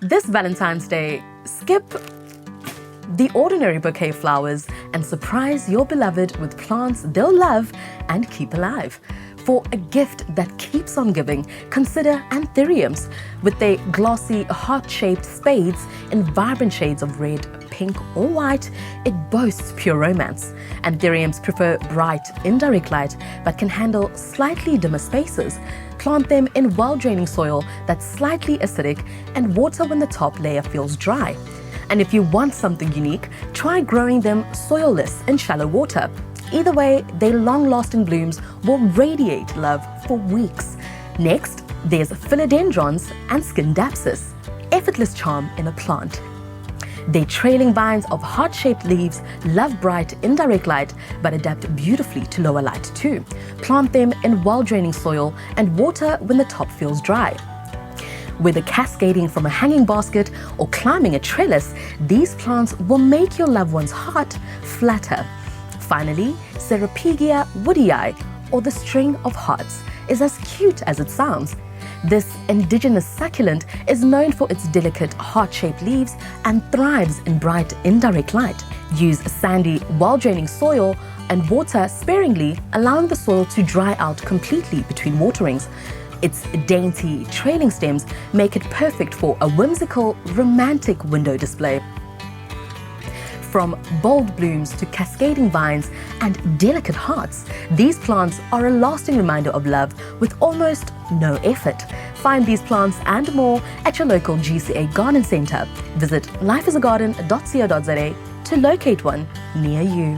This Valentine's Day, skip the ordinary bouquet flowers and surprise your beloved with plants they'll love and keep alive. For a gift that keeps on giving, consider anthuriums. With their glossy, heart-shaped spades in vibrant shades of red, pink or white, it boasts pure romance. Anthuriums prefer bright, indirect light but can handle slightly dimmer spaces. Plant them in well-draining soil that's slightly acidic and water when the top layer feels dry. And if you want something unique, try growing them soilless in shallow water. Either way, their long-lasting blooms will radiate love for weeks. Next, there's philodendrons and scindapsus, effortless charm in a plant. Their trailing vines of heart-shaped leaves love bright, indirect light but adapt beautifully to lower light too. Plant them in well-draining soil and water when the top feels dry. Whether cascading from a hanging basket or climbing a trellis, these plants will make your loved one's heart flatter. Finally, Ceropegia woodii, or the string of hearts, is as cute as it sounds. This indigenous succulent is known for its delicate heart-shaped leaves and thrives in bright, indirect light. Use sandy, well-draining soil and water sparingly, allowing the soil to dry out completely between waterings. Its dainty, trailing stems make it perfect for a whimsical, romantic window display. From bold blooms to cascading vines and delicate hearts, these plants are a lasting reminder of love with almost no effort. Find these plants and more at your local GCA garden centre. Visit lifeisagarden.co.za to locate one near you.